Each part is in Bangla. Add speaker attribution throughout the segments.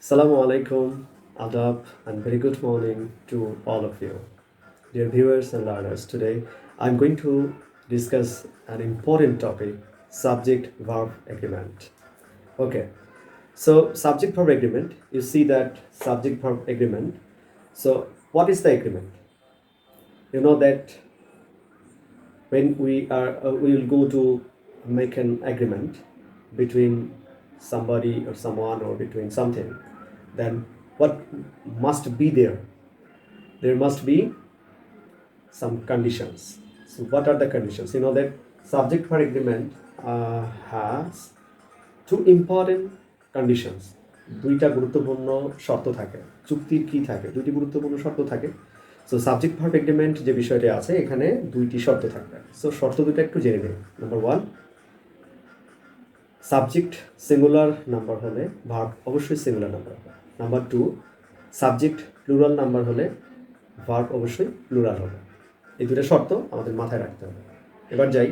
Speaker 1: Assalamu alaikum, adab, and very good morning to all of you. Dear viewers and learners, today I'm going to discuss an important topic subject verb agreement. Okay, so subject verb agreement, you see that subject verb agreement. So, what is the agreement? You know that when we will go to make an agreement between somebody or someone or between something, then what must be there must be some conditions. So what are the conditions? You know that subject for agreement has two important conditions. দুইটা গুরুত্বপূর্ণ শর্ত থাকে। চুক্তির কি থাকে? দুইটি গুরুত্বপূর্ণ শর্ত থাকে। সো সাবজেক্ট ভার্ব এগ্রিমেন্ট যে বিষয়টি আছে এখানে দুইটি শর্ত থাকবে। সো শর্ত দুটো একটু জেনে নিই। নাম্বার 1, সাবজেক্ট সিঙ্গুলার নাম্বার হলে ভার্ব অবশ্যই সিঙ্গুলার নাম্বার হবে। নাম্বার 2, সাবজেক্ট প্লুরাল নাম্বার হলে ভার্ব অবশ্যই প্লুরাল হবে। এই দুটো শর্ত আমাদের মাথায় রাখতে হবে। এবার যাই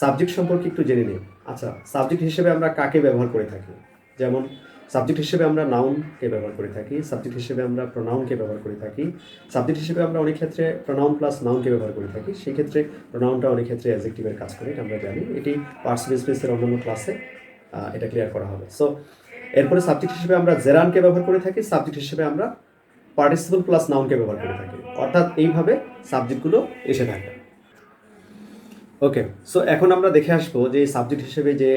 Speaker 1: সাবজেক্ট সম্পর্কে একটু জেনে নিই। আচ্ছা, সাবজেক্ট হিসেবে আমরা কাকে ব্যবহার করে থাকি? যেমন সাবজেক্ট হিসেবে আমরা নাউনকে ব্যবহার করে থাকি, সাবজেক্ট হিসেবে আমরা প্রোনাউনকে ব্যবহার করে থাকি, সাবজেক্ট হিসেবে আমরা অনেক ক্ষেত্রে প্রোনাউন প্লাস নাউনকে ব্যবহার করে থাকি। সেই ক্ষেত্রে প্রোনাউনটা অনেক ক্ষেত্রে অ্যাডজেক্টিভের কাজ করে, এটা আমরা জানি। এটি পার্টস স্পেসের অন্যান্য ক্লাসে এটা ক্লিয়ার করা হবে। সো এরপরে সাবজেক্ট হিসেবে আমরা জেরানকে ব্যবহার করে থাকি, সাবজেক্ট হিসেবে আমরা পার্টিসিপল প্লাস নাউনকে ব্যবহার করে থাকি। অর্থাৎ এইভাবে সাবজেক্টগুলো এসে থাকে। ওকে, সো এখন আমরা দেখে আসবো যে সাবজেক্ট হিসেবে যে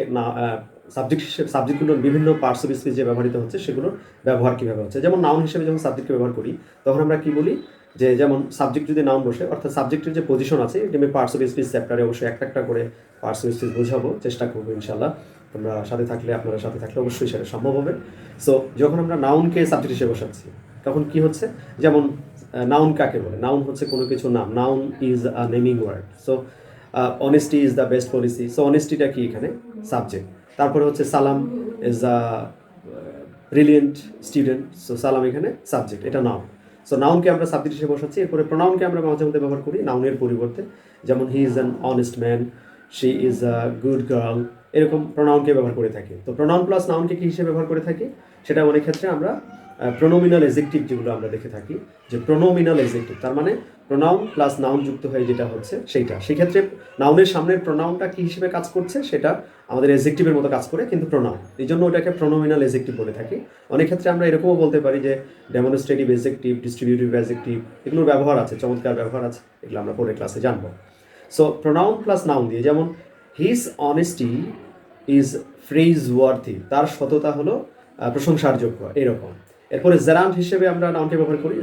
Speaker 1: সাবজেক্টগুলোর বিভিন্ন পার্টস অফ স্পিচ যে ব্যবহৃত হচ্ছে সেগুলোর ব্যবহার কীভাবে হচ্ছে। যেমন নাউন হিসেবে যখন সাবজেক্টকে ব্যবহার করি তখন আমরা কি বলি যে যেমন সাবজেক্ট যদি নাউন বসে, অর্থাৎ সাবজেক্টের যে পজিশন আছে এটা আমি পার্টস অফ স্পিচ চ্যাপ্টারে অবশ্যই একটা করে পার্টস অফ স্পিচ বোঝাবো, চেষ্টা করবো ইনশাল্লাহ। তোমরা সাথে থাকলে, আপনারা সাথে থাকলে অবশ্যই সেটা সম্ভব হবে। সো যখন আমরা নাউনকে সাবজেক্ট হিসেবে বসাচ্ছি তখন কি হচ্ছে, যেমন নাউন কাকে বলে? নাউন হচ্ছে কোনো কিছু নাম। Noun is a naming word. So honesty is the best policy. So অনেস্টিটা কি এখানে? সাবজেক্ট। তারপরে হচ্ছে Salam is a brilliant student. So Salam এখানে সাবজেক্ট, এটা নাউন। সো নাউনকে আমরা সাবজেক্ট হিসেবে বসাচ্ছি। এরপরে প্রোনাউনকে আমরা মাঝে মধ্যে ব্যবহার করি নাউনের পরিবর্তে, যেমন he is an honest man, she is a good girl, এরকম প্রোনাউনকে ব্যবহার করে থাকি। তো প্রোনাউন প্লাস নাউনকে কী হিসেবে ব্যবহার করে থাকি? সেটা অনেক ক্ষেত্রে আমরা প্রোনোমিনাল এজেক্টিভ যেগুলো আমরা দেখে থাকি, যে প্রোনোমিনাল এজেক্টিভ তার মানে প্রোনাউন প্লাস নাউন যুক্ত হয়ে যেটা হচ্ছে সেইটা। সেক্ষেত্রে নাউনের সামনের প্রোনাউনটা কী হিসেবে কাজ করছে? সেটা আমাদের এজেক্টিভের মতো কাজ করে, কিন্তু প্রোনাউন, এই জন্য ওটাকে প্রোনোমিনাল এজেক্টিভ বলে থাকি। অনেক ক্ষেত্রে আমরা এরকমও বলতে পারি যে ডেমনস্ট্রেটিভ এজেক্টিভ, ডিস্ট্রিবিউটিভ এজেক্টিভ, এগুলোর ব্যবহার আছে, চমৎকার ব্যবহার আছে, এগুলো আমরা পরের ক্লাসে জানবো। সো প্রোনাউন প্লাস নাউন দিয়ে, যেমন his honesty is phrase worthy, তার সততা হলো প্রশংসার যোগ্য, এরকম। এরপরে জেরান্ট হিসেবে আমরা নাউনকে ব্যবহার করি,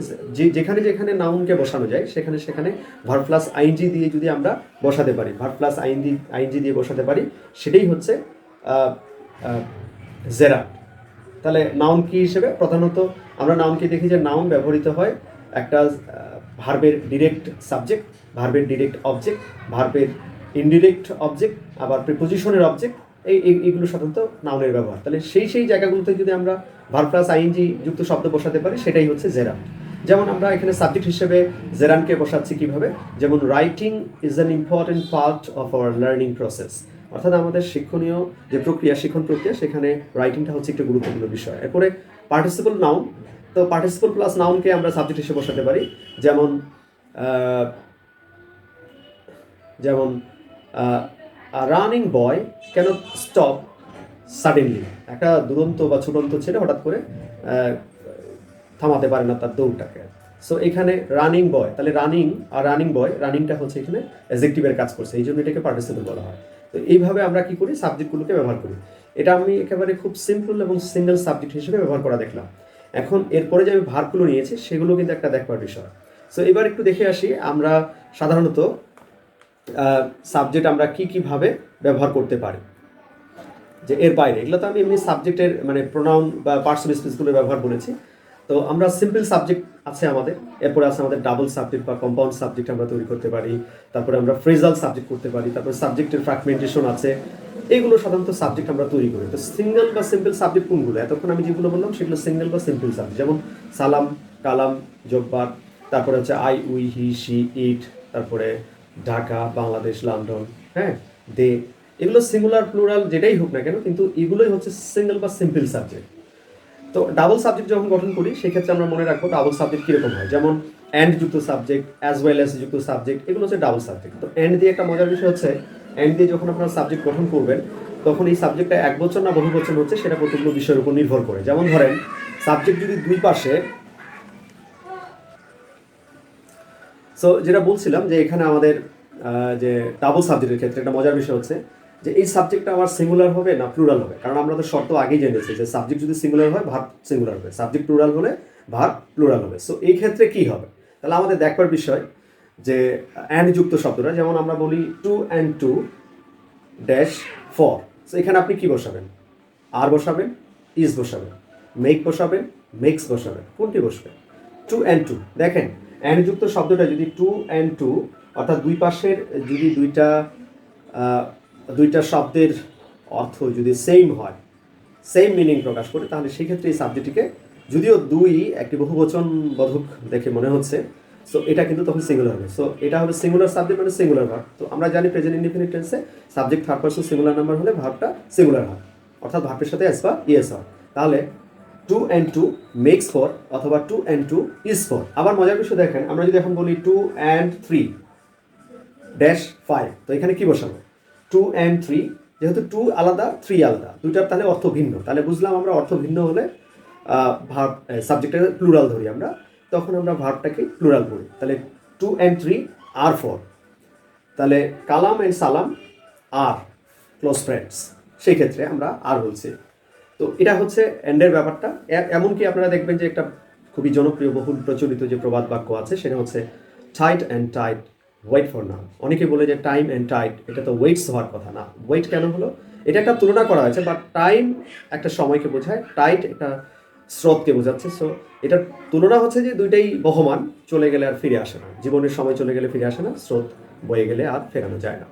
Speaker 1: যেখানে যেখানে নাউনকে বসানো যায় সেখানে সেখানে ভার্ব প্লাস আইএনজি দিয়ে যদি আমরা বসাতে পারি, ভার্ব প্লাস আইএনজি দিয়ে বসাতে পারি, সেটাই হচ্ছে জেরান্ট। তাহলে নাউন কি হিসেবে? প্রধানত আমরা নাউনকে দেখি যে নাউন ব্যবহৃত হয় একটা ভার্বের ডিরেক্ট সাবজেক্ট, ভার্বের ডিরেক্ট অবজেক্ট, ভার্বের ইনডিরেক্ট অবজেক্ট, আবার প্রিপোজিশনের অবজেক্ট, এইগুলো সাধারণত নাউনের ব্যবহার। তাহলে সেই জায়গাগুলোতে যদি আমরা ভার্ব প্লাস আইএনজি যুক্ত শব্দ বসাতে পারি সেটাই হচ্ছে জেরান্ট। যেমন আমরা এখানে সাবজেক্ট হিসেবে জেরান্টকে বসাচ্ছি কিভাবে? যেমন writing is an important part of our learning process, অর্থাৎ আমাদের শিক্ষণীয় যে প্রক্রিয়া, শিক্ষণ প্রক্রিয়া, সেখানে রাইটিংটা হচ্ছে একটি গুরুত্বপূর্ণ বিষয়। এরপরে পার্টিসিপল নাউন, তো পার্টিসিপল প্লাস নাউনকে আমরা সাবজেক্ট হিসেবে বসাতে পারি, যেমন যেমন রানিং বয় ক্যানট স্টপ সাডেনলি, একটা দুরন্ত বা ছুটন্ত ছেলে হঠাৎ করে থামাতে পারে না তার দৌড়টাকে। সো এখানে রানিং বয়, তাহলে রানিং আর রানিং বয়, রানিংটা হচ্ছে এখানে অ্যাডজেক্টিভের কাজ করছে, এই জন্য এটাকে পার্টিসিপল বলা হয়। তো এইভাবে আমরা কি করি? সাবজেক্টগুলোকে ব্যবহার করি। এটা আমি একেবারে খুব সিম্পল এবং সিঙ্গেল সাবজেক্ট হিসেবে ব্যবহার করা দেখলাম। এখন এরপরে যে আমি ভার্বগুলো নিয়েছি সেগুলো কিন্তু একটা দেখবার বিষয়। সো এবার একটু দেখে আসি আমরা সাধারণত সাবজেক্ট আমরা কীভাবে ব্যবহার করতে পারি, যে এর বাইরে। এগুলো তো আমি এমনি সাবজেক্টের মানে প্রোনাউন বা পার্টস অফ স্পিচগুলোর ব্যবহার বলেছি। তো আমরা সিম্পল সাবজেক্ট আছে আমাদের, এরপরে আছে আমাদের ডাবল সাবজেক্ট বা কম্পাউন্ড সাবজেক্ট আমরা তৈরি করতে পারি, তারপরে আমরা ফ্রেজাল সাবজেক্ট করতে পারি, তারপরে সাবজেক্টের ফ্র্যাগমেন্টেশন আছে, এইগুলো সাধারণত সাবজেক্ট আমরা তৈরি করি। তো সিঙ্গেল বা সিম্পল সাবজেক্ট কোনগুলো? এতক্ষণ আমি যেগুলো বললাম সেগুলো সিঙ্গেল বা সিম্পল সাবজেক্ট, যেমন সালাম, কালাম, জব্বার, তারপরে হচ্ছে আই, উই, হি, শি, ইট, তারপরে ঢাকা, বাংলাদেশ, লন্ডন, হ্যাঁ, দে, এগুলো সিঙ্গুলার প্লুরাল যেটাই হোক না কেন, কিন্তু এগুলোই হচ্ছে সিঙ্গেল বা সিম্পল সাবজেক্ট। তো ডাবল সাবজেক্ট যখন গঠন করি সেক্ষেত্রে আমরা মনে রাখবো ডাবল সাবজেক্ট কীরকম হয়, যেমন অ্যান্ড যুক্ত সাবজেক্ট, অ্যাজ ওয়েল অ্যাজ যুক্ত সাবজেক্ট, এগুলো হচ্ছে ডাবল সাবজেক্ট। তো অ্যান্ড দিয়ে একটা মজার বিষয় হচ্ছে, অ্যান্ড দিয়ে যখন আপনারা সাবজেক্ট গঠন করবেন তখন এই সাবজেক্টটা একবচন না বহুবচন হচ্ছে সেটা কতগুলো বিষয়ের উপর নির্ভর করে। যেমন ধরেন সাবজেক্ট যদি দুই পাশে, সো যেটা বলছিলাম যে এখানে আমাদের যে ডাবল সাবজেক্টের ক্ষেত্রে একটা মজার বিষয় হচ্ছে যে এই সাবজেক্টটা আমার সিঙ্গুলার হবে না প্লুরাল হবে, কারণ আমরা তো শর্ত আগেই জেনেছি যে সাবজেক্ট যদি সিঙ্গুলার হয় ভার্ব সিঙ্গুলার হবে, সাবজেক্ট প্লুরাল হলে ভার্ব প্লুরাল হবে। সো এই ক্ষেত্রে কি হবে, তাহলে আমাদের দেখবার বিষয় যে অ্যান্ড যুক্ত শব্দটা, যেমন আমরা বলি two and two dash four, so এখানে আপনি কি বসাবেন, আর বসাবেন, ইজ বসাবেন, মেক বসাবেন, মেক্স বসাবেন, কোনটি বসবে? Two and two. দেখেন অ্যান্ড যুক্ত শব্দটা যদি টু অ্যান্ড টু অর্থাৎ দুই পাশের যদি দুইটা শব্দের অর্থ যদি সেম হয়, সেম মিনিং প্রকাশ করে, তাহলে সেই ক্ষেত্রে এই সাবজেক্টটিকে, যদিও দুই একটি বহুবচন বোধক দেখে মনে হচ্ছে, সো এটা কিন্তু তখন সিঙ্গুলার হবে। সো এটা হবে সিঙ্গুলার সাবজেক্ট মানে সিঙ্গুলার ভার্ব। তো আমরা জানি প্রেজেন্ট ইনডিফিনিট টেন্সে subject third person singular number হলে ভার্বটা সিঙ্গুলার হয়, অর্থাৎ ভার্বের সাথে এস বা ইএস হয়। তাহলে two and two makes four অথবা two and two is four. আবার মজার বিষয় দেখেন, আমরা যদি এখন বলি two and three dash five, তো এখানে কি বসাবো? টু অ্যান্ড থ্রি, যেহেতু টু আলাদা থ্রি আলাদা, দুইটার তাহলে অর্থ ভিন্ন, তাহলে বুঝলাম আমরা অর্থ ভিন্ন হলে ভার্ব সাবজেক্টের প্লুরাল ধরি আমরা, তখন আমরা ভার্বটাকে প্লুরাল করি। তাহলে two and three are four, তাহলে কালাম অ্যান্ড সালাম আর ক্লোজ ফ্রেন্ডস, সেই ক্ষেত্রে আমরা আর বলছি। তো এটা হচ্ছে এন্ডের ব্যাপারটা। এমনকি আপনারা দেখবেন যে একটা খুবই জনপ্রিয় বহুল প্রচলিত যে প্রবাদ বাক্য আছে সেটা হচ্ছে time and tide wait for none. অনেকে বলে যে টাইম অ্যান্ড টাইট, এটা তো ওয়েটস হওয়ার কথা না। ওয়েট কেন হলো? এটা একটা তুলনা করা হয়েছে, বাট টাইম একটা সময়কে বোঝায়, টাইট একটা স্রোতকে বোঝাচ্ছে। সো এটার তুলনা হচ্ছে যে দুইটাই বহমান, চলে গেলে আর ফিরে আসে না, জীবনের সময় চলে গেলে ফিরে আসে না, স্রোত বয়ে গেলে আর ফেরানো যায় না।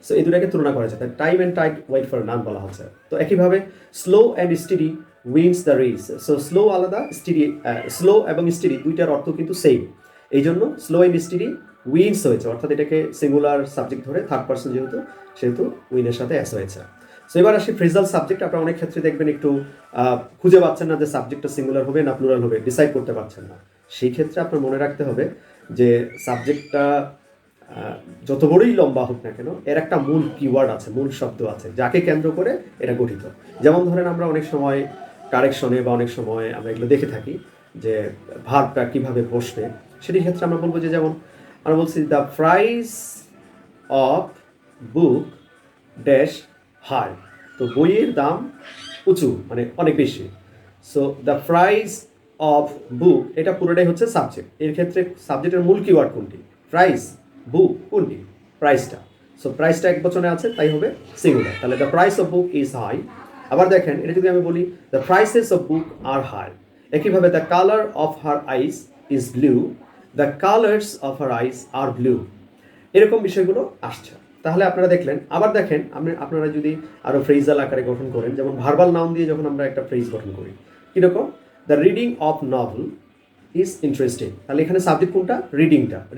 Speaker 1: সো এই দুটাকে তুলনা করা হয়েছে, তাই time and tide wait for none বলা হচ্ছে। তো একইভাবে slow and steady wins the race. So slow আলাদা, স্টিডি, স্লো এবং স্টিডি দুইটার অর্থ কিন্তু সেম, এই জন্য স্লো অ্যান্ড স্টিডি উইন্স হয়েছে, অর্থাৎ এটাকে সিঙ্গুলার সাবজেক্ট ধরে থার্ড পার্সন যেহেতু, সেহেতু উইনের সাথে অ্যাস হয়েছে। সো এবার আসি ফ্রেজাল সাবজেক্ট। আপনারা অনেক ক্ষেত্রে দেখবেন একটু খুঁজে পাচ্ছেন না যে সাবজেক্টটা সিঙ্গুলার হবে না প্লুরাল হবে, ডিসাইড করতে পারছেন না। সেই ক্ষেত্রে আপনার মনে রাখতে হবে যে সাবজেক্টটা যত বড়ই লম্বা হোক না কেন, এর একটা মূল কিওয়ার্ড আছে, মূল শব্দ আছে যাকে কেন্দ্র করে এটা গঠিত। যেমন ধরেন আমরা অনেক সময় কারেকশনে বা অনেক সময় আমরা এগুলো দেখে থাকি যে ভার্বটা কীভাবে বসবে, সেটির ক্ষেত্রে আমরা বলবো যে, যেমন আমরা বলছি the price of book dash high, তো বইয়ের দাম উঁচু মানে অনেক বেশি। So the price of book, এটা পুরোটাই হচ্ছে সাবজেক্ট। এর ক্ষেত্রে সাবজেক্টের মূল কিওয়ার্ড কোনটি? প্রাইস, বুক কোনটি? প্রাইসটা। সো প্রাইসটা এক বচনে আছে তাই হবে সিঙ্গুলার, তাহলে the price of book is high. আবার দেখেন এটা যদি আমি বলি the prices of book are high, একইভাবে the colour of her eyes is blue, the colours of her eyes are blue, এরকম বিষয়গুলো আসছে। তাহলে আপনারা দেখলেন। আবার দেখেন আপনারা যদি আরও ফ্রেজাল আকারে গঠন করেন, যেমন ভার্বাল নাউন দিয়ে যখন আমরা একটা ফ্রেজ গঠন করি, কীরকম? The reading of novel is interesting, তাহলে এখানে সাবজেক্ট কোনটা?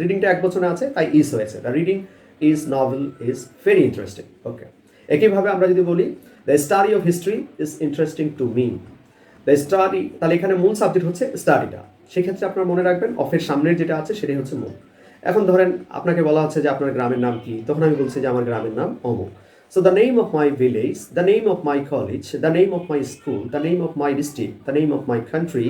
Speaker 1: রিডিংটা এক বচনে আছে তাই ইজ হয়েছে, the reading is novel is very interesting. Okay, একইভাবে আমরা যদি বলি the study of history is interesting to me, the study, তাহলে এখানে মূল সাবজেক্ট হচ্ছে স্টাডিটা, সেক্ষেত্রে আপনারা মনে রাখবেন অফের সামনের যেটা আছে সেটাই হচ্ছে মূল। এখন ধরেন আপনাকে বলা হচ্ছে যে আপনার গ্রামের নাম কি, তখন আমি বলছি যে আমার গ্রামের নাম অমুক। So the name of my village, the name of my college, the name of my school, the name of my district, the name of my country.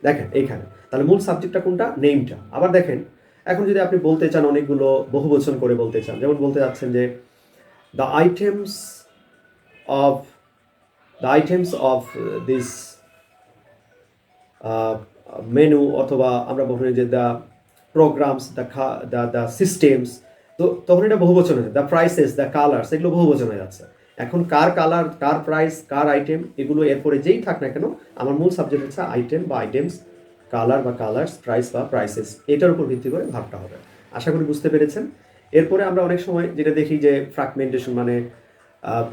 Speaker 1: দেখেন এইখানে তাহলে মূল সাবজেক্টটা কোনটা? নেমটা। আবার দেখেন এখন যদি আপনি বলতে চান অনেকগুলো বহুবচন করে বলতে চান, যেমন বলতে যাচ্ছেন যে the items of this menu, অথবা আমরা বলবো যে দ্য প্রোগ্রামস, দ্য সিস্টেমস, তো তখন এটা বহুবচন হয়ে, দ্য প্রাইসেস, দ্য কালার্স, এগুলো বহুবচন হয়ে যাচ্ছে। এখন কার কালার, কার প্রাইস, কার আইটেম, এগুলো এরপরে যেই থাক না কেন, আমার মূল সাবজেক্ট হচ্ছে আইটেম বা আইটেমস, কালার বা কালার্স, প্রাইস বা প্রাইসেস, এটার উপর ভিত্তি করে ভাবটা হবে। আশা করি বুঝতে পেরেছেন। এরপরে আমরা অনেক সময় যেটা দেখি যে ফ্র্যাগমেন্টেশন মানে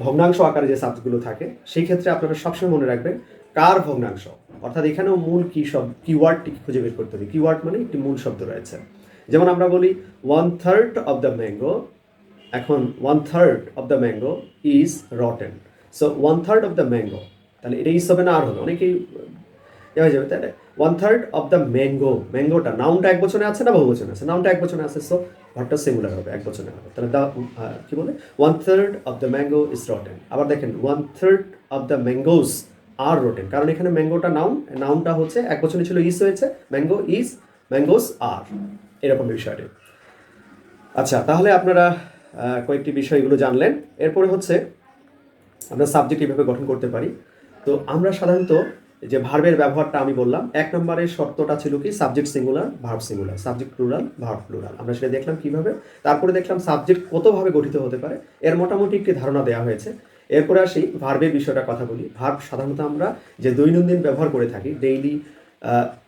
Speaker 1: ভগ্নাংশ আকারে যে সাবজেক্টগুলো থাকে, সেই ক্ষেত্রে আপনারা সবসময় মনে রাখবেন কার ভগ্নাংশ, অর্থাৎ এখানেও মূল কি কিওয়ার্ডটি খুঁজে বের করতে হবে। কিওয়ার্ড মানে একটি মূল শব্দ রয়েছে। যেমন আমরা বলি 1/3 অফ দ্য ম্যাঙ্গো, এখন 1/3 of the mango is rotten. So 1/3 of the mango, তাহলে এটা ইজ হবে না আর হবে। অনেকেই এ হয়ে যাবে, তাই না? 1/3 অফ দ্য ম্যাঙ্গো, ম্যাঙ্গোটা নাউনটা এক বচনে আছে না বহু বচনে আছে? নাউনটা এক বচনে আছে, সো ভার্বটা সিঙ্গুলার হবে, এক বচনে হবে। তাহলে কি বলে 1/3 of the mango is rotten. আবার দেখেন 1/3 of the mangoes are rotten, কারণ এখানে ম্যাঙ্গোটা নাউন, নাউনটা হচ্ছে এক বচনে ছিল ইজ হয়েছে, ম্যাঙ্গো ইজ, ম্যাঙ্গোস আর, এরকম বিষয়টি। আচ্ছা, তাহলে আপনারা কয়েকটি বিষয়গুলো জানলেন। এরপরে হচ্ছে আমরা সাবজেক্ট কীভাবে গঠন করতে পারি। তো আমরা সাধারণত যে ভার্বের ব্যবহারটা আমি বললাম, এক নম্বরের শর্তটা ছিল কি subject singular verb singular, subject plural verb plural, আমরা সেটা দেখলাম কিভাবে। তারপরে দেখলাম সাবজেক্ট কতভাবে গঠিত হতে পারে, এর মোটামুটি একটি ধারণা দেওয়া হয়েছে। এরপরে আসি ভার্বের বিষয়টা কথা বলি। ভার্ব সাধারণত আমরা যে দৈনন্দিন ব্যবহার করে থাকি, ডেইলি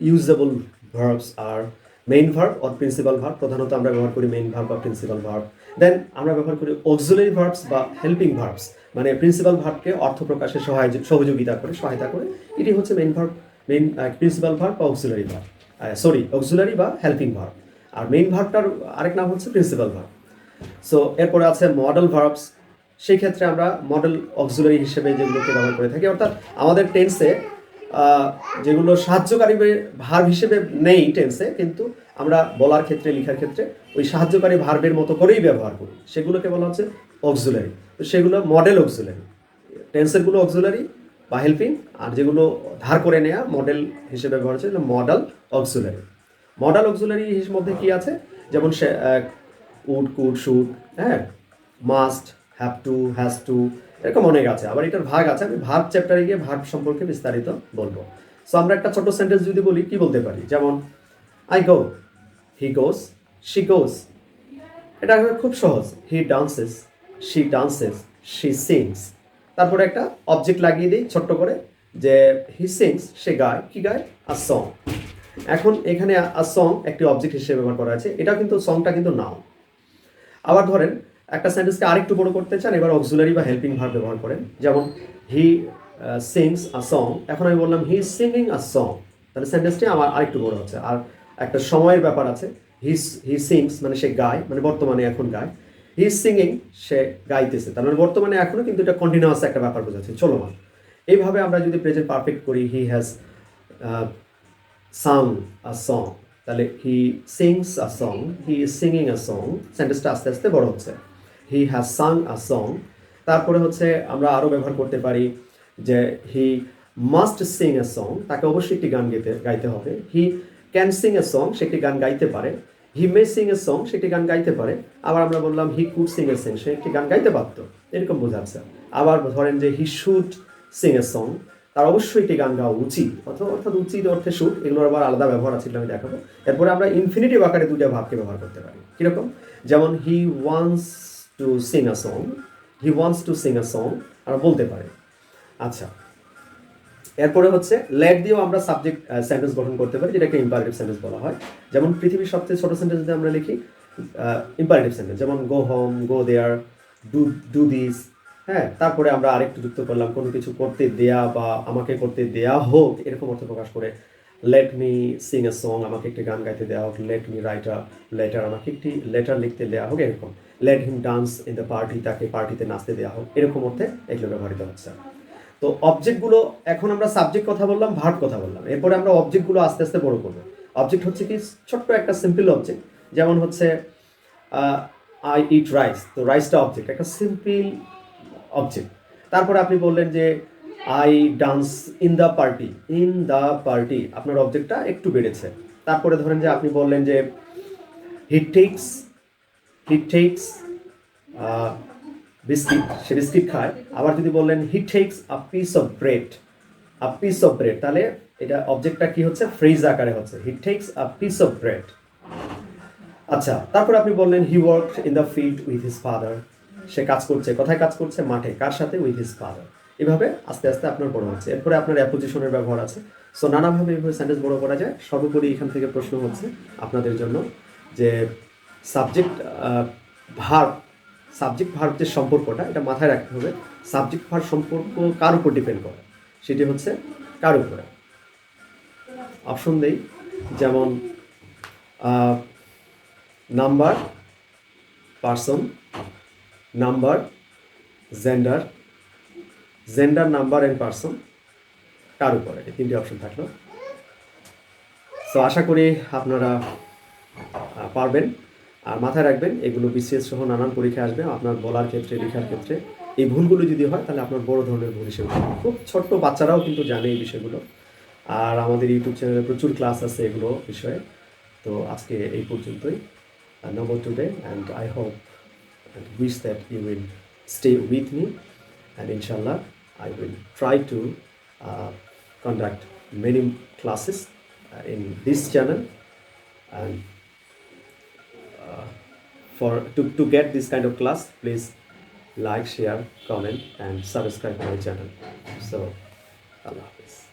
Speaker 1: ইউজেবল ভার্বস আর main verb or principal verb. প্রধানত আমরা ব্যবহার করি মেইন ভার্ব বা প্রিন্সিপাল ভার্ব। দেন আমরা ব্যবহার করি অক্সিলারি ভার্বস বা হেল্পিং ভার্বস, মানে প্রিন্সিপাল ভার্বকে অর্থ প্রকাশে সহযোগিতা করে, সহায়তা করে। এটি হচ্ছে main verb, main principal verb বা অক্সিলারি ভার্ব, অক্সিলারি বা হেল্পিং ভার্ব। আর মেইন ভার্বটার আরেক নাম হচ্ছে প্রিন্সিপাল ভার্ব। সো এরপরে আছে মডেল ভার্বস। সেই ক্ষেত্রে আমরা মডেল অক্সিলারি হিসেবে যেগুলোকে ব্যবহার করে থাকি, অর্থাৎ আমাদের টেন্সে যেগুলো সাহায্যকারী ভার্ব হিসেবে নেই টেন্সে, কিন্তু আমরা বলার ক্ষেত্রে, লেখার ক্ষেত্রে ওই সাহায্যকারী ভার্বের মতো করেই ব্যবহার করি, সেগুলোকে বলা হচ্ছে অক্সিলারি। তো সেগুলো মডেল অক্সিলারি, টেন্সেরগুলো অক্সিলারি বা হেল্পিং, আর যেগুলো ধার করে নেওয়া মডেল হিসেবে ব্যবহার হচ্ছে মডেল অক্সিলারি। মডেল অক্সিলারি মধ্যে কি আছে, যেমন সে উড, কুড, শুড, হ্যাঁ, must, have to, has to, এরকম অনেক আছে। আবার এটার ভাগ আছে, আমি ভার্ব চ্যাপ্টারে গিয়ে ভার্ব সম্পর্কে বিস্তারিত বলবো। সো আমরা একটা ছোট সেন্টেন্স যদি বলি, কি বলতে পারি, যেমন I go, he goes, she goes. এটা খুব সহজ, he dances, she dances, she sings. তারপরে একটা অবজেক্ট লাগিয়ে দিই ছোট্ট করে, যে হি সিংস, সে গায়, কি গায়, আ সং। এখন এখানে আ সং একটি অবজেক্ট হিসেবে ব্যবহার করা আছে, এটা কিন্তু সংটা কিন্তু নাউন। আবার ধরেন একটা সেন্টেন্সকে আরেকটু বড় করতে চান, এবার অক্সিলারি বা হেল্পিং ভার্ব ব্যবহার করেন, যেমন হি সিংস আ সং। এখন আমি বললাম he is singing a song, তাহলে সেন্টেন্সটি আমার আরেকটু বড় হচ্ছে। আর একটা সময়ের ব্যাপার আছে, হি সিংস মানে সে গায়, মানে বর্তমানে এখন গায়। হি ইজ সিঙ্গিং, সে গাইতেছে, তার মানে বর্তমানে এখনো, কিন্তু এটা কন্টিনিউয়াস একটা ব্যাপার বোঝাচ্ছে, চলমান। এইভাবে আমরা যদি প্রেজেন্ট পারফেক্ট করি, he has Tsang a song, তাহলে হি sings a song, he is singing a song, সেন্টেন্সটা আস্তে আস্তে বড় হচ্ছে, he has Tsang a song. তারপরে হচ্ছে আমরা আরও ব্যবহার করতে পারি যে he must sing a song, তাকে অবশ্যই একটি গান গাইতে হবে। He can sing a song, সে একটি গান গাইতে পারে। হি মে সিং এ সং, সে একটি গান গাইতে পারে। আবার আমরা বললাম he could sing a song, সে একটি গান গাইতে পারতো, এরকম বোঝাচ্ছে। আবার ধরেন যে he should sing a song, তার অবশ্যই একটি গান গাওয়া উচিত, অর্থাৎ উচিত অর্থে শুড, এগুলোর আবার আলাদা ব্যবহার আছে, আমি দেখাবো। এরপরে আমরা ইনফিনিটিভ আকারে দুইটা ভাবকে ব্যবহার করতে পারি, কিরকম, যেমন he wants to Singh a song, he wants to Singh a song আমরা বলতে পারি। আচ্ছা, এরপরে হচ্ছে লেট দিয়েও আমরা সাবজেক্ট সেন্টেন্স গঠন করতে পারি, যেটাকে ইম্পারেটিভ সেন্টেন্স বলা হয়। যেমন পৃথিবীর সবচেয়ে ছোট সেন্টেন্স যদি আমরা লিখি ইম্পারেটিভ সেন্টেন্স, যেমন go home, go there, do this, হ্যাঁ। তারপরে আমরা আরেকটু যুক্ত করলাম, কোনো কিছু করতে দেয়া বা আমাকে করতে দেয়া হোক, এরকম অর্থ প্রকাশ করে। Let me Singh a song, আমাকে একটি গান গাইতে দেওয়া হোক। Let me write a letter, আমাকে একটি লেটার লিখতে দেওয়া হোক, এরকম। Let him dance in the party, তাকে পার্টিতে নাচতে দেওয়া হোক, এরকম অর্থে এগুলো ব্যবহৃত হচ্ছে। তো অবজেক্টগুলো, এখন আমরা সাবজেক্ট কথা বললাম, ভার্ব কথা বললাম, এরপরে আমরা অবজেক্টগুলো আস্তে আস্তে বড় করবো। অবজেক্ট হচ্ছে কি ছোট্ট একটা সিম্পল অবজেক্ট, যেমন হচ্ছে আই ইট রাইস, তো রাইসটা অবজেক্ট, একটা সিম্পল অবজেক্ট। তারপরে আপনি বললেন যে I dance in the party, in the party, আপনার অবজেক্টটা একটু বেড়েছে। তারপরে ধরেন যে আপনি বললেন যে হি টেক্স বিস্কিট, সে বিস্কিট খায়। আবার যদি বললেন he takes a piece of bread, তাহলে এটা অবজেক্টটা কি হচ্ছে, ফ্রেজ আকারে হচ্ছে, he takes a piece of bread. আচ্ছা, তারপর আপনি বললেন he worked in the field with his father, সে কাজ করছে, কোথায় কাজ করছে, মাঠে, কার সাথে, উইথ হিজ ফাদার। এভাবে আস্তে আস্তে আপনার বড় হচ্ছে। এরপরে আপনার অ্যাপোজিশনের ব্যবহার আছে। সো নানাভাবে এইভাবে সেন্টেন্স বড় করা যায়। সর্বোপরি এখান থেকে প্রশ্ন হচ্ছে আপনাদের জন্য যে সাবজেক্ট ভার্ব যে সম্পর্কটা, এটা মাথায় রাখতে হবে। সাবজেক্ট ভার্ব সম্পর্ক কার উপর ডিপেন্ড করে, সেটি হচ্ছে কার উপরে। অপশন দেই, যেমন number, person, number, gender, number and person, কার উপরে, এই তিনটি অপশন থাকলো। সো আশা করি আপনারা পারবেন। আর মাথায় রাখবেন, এগুলো বিসিএস সহ নানান পরীক্ষা আসবে, আপনার বলার ক্ষেত্রে, লেখার ক্ষেত্রে এই ভুলগুলো যদি হয় তাহলে আপনার বড় ধরনের ভুল হিসেবে হবে। খুব ছোট্ট বাচ্চারাও কিন্তু জানে এই বিষয়গুলো। আর আমাদের ইউটিউব চ্যানেলে প্রচুর ক্লাস আছে এগুলো বিষয়ে। তো আজকে এই পর্যন্তই। No more today, and I hope and wish that you will stay with me, and inshallah I will try to conduct many classes in this channel, and to get this kind of class, please like, share, comment and subscribe my channel. So Allah Hafiz.